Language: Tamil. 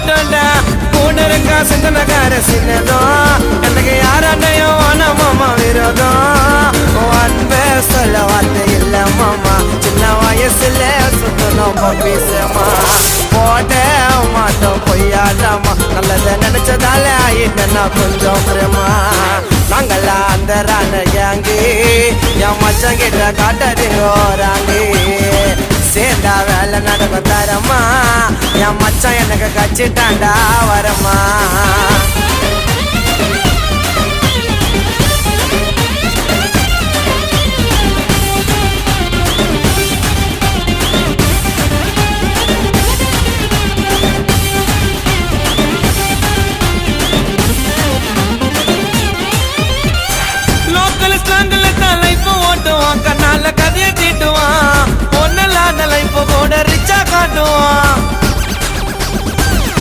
மாட்டோண்டா கூட இருக்கா சிந்தனக்கார சின்னதும் எனக்கு யாராண்டையும் வேணா மாமா விரோதம் அன்பே சொல்ல வார்த்தை இல்ல மாமா சின்ன வயசுல சுத்தணும் பப்பீசமா போட மாட்டோம் பொய்யாடாமா நல்லத நினைச்சதால ஆயிட்டா கொஞ்சம் பிரேமா நாங்கெல்லாம் அந்த ராண கேங்கு என் மச்சம் கிட்ட காட்டடிங்கோராங்க சேர்ந்தா வேலை நடக்கும் தரமா என் மச்சான் எனக்கு கச்சிட்டாண்டா வரமா